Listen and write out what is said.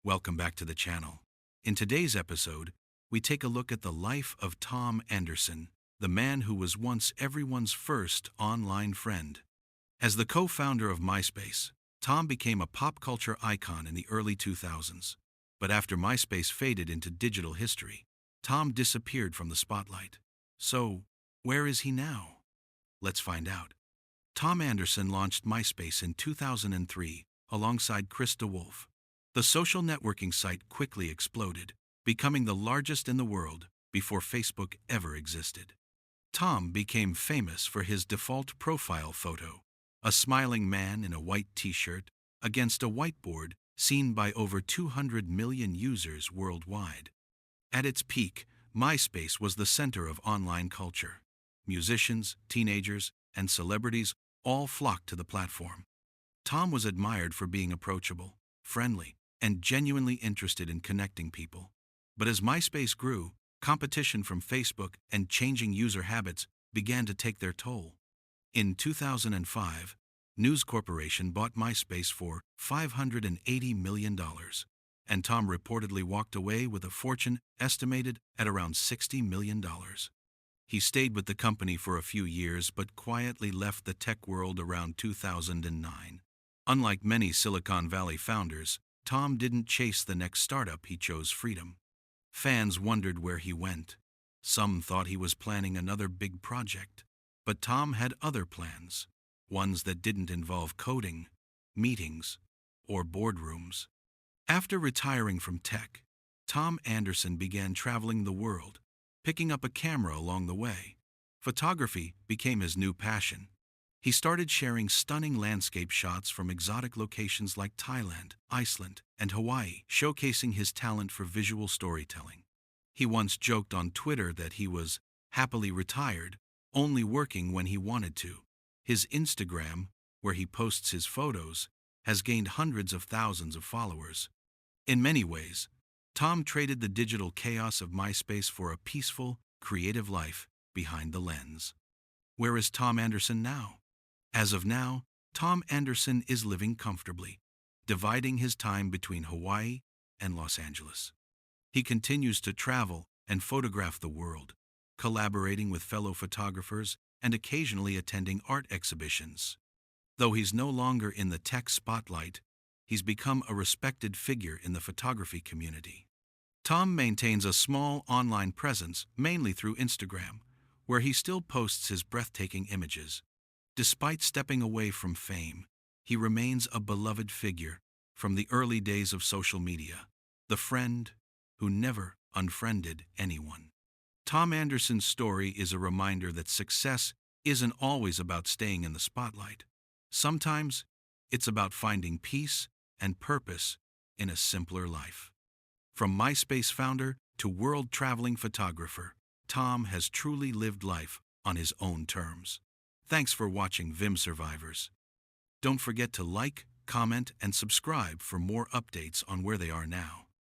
Welcome back to the channel. In today's episode, we take a look at the life of Tom Anderson, the man who was once everyone's first online friend. As the co-founder of MySpace, Tom became a pop culture icon in the early 2000s. But after MySpace faded into digital history, Tom disappeared from the spotlight. So, where is he now? Let's find out. Tom Anderson launched MySpace in 2003 alongside Chris DeWolf. The social networking site quickly exploded, becoming the largest in the world before Facebook ever existed. Tom became famous for his default profile photo, a smiling man in a white t-shirt against a whiteboard seen by over 200 million users worldwide. At its peak, MySpace was the center of online culture. Musicians, teenagers, and celebrities all flocked to the platform. Tom was admired for being approachable, friendly, and genuinely interested in connecting people. But as MySpace grew, competition from Facebook and changing user habits began to take their toll. In 2005, News Corporation bought MySpace for $580 million, and Tom reportedly walked away with a fortune estimated at around $60 million. He stayed with the company for a few years but quietly left the tech world around 2009. Unlike many Silicon Valley founders, Tom didn't chase the next startup, he chose freedom. Fans wondered where he went. Some thought he was planning another big project. But Tom had other plans, ones that didn't involve coding, meetings, or boardrooms. After retiring from tech, Tom Anderson began traveling the world, picking up a camera along the way. Photography became his new passion. He started sharing stunning landscape shots from exotic locations like Thailand, Iceland, and Hawaii, showcasing his talent for visual storytelling. He once joked on Twitter that he was happily retired, only working when he wanted to. His Instagram, where he posts his photos, has gained hundreds of thousands of followers. In many ways, Tom traded the digital chaos of MySpace for a peaceful, creative life behind the lens. Where is Tom Anderson now? As of now, Tom Anderson is living comfortably, dividing his time between Hawaii and Los Angeles. He continues to travel and photograph the world, collaborating with fellow photographers and occasionally attending art exhibitions. Though he's no longer in the tech spotlight, he's become a respected figure in the photography community. Tom maintains a small online presence, mainly through Instagram, where he still posts his breathtaking images. Despite stepping away from fame, he remains a beloved figure from the early days of social media, the friend who never unfriended anyone. Tom Anderson's story is a reminder that success isn't always about staying in the spotlight. Sometimes it's about finding peace and purpose in a simpler life. From MySpace founder to world-traveling photographer, Tom has truly lived life on his own terms. Thanks for watching Vim Survivors. Don't forget to like, comment, and subscribe for more updates on where they are now.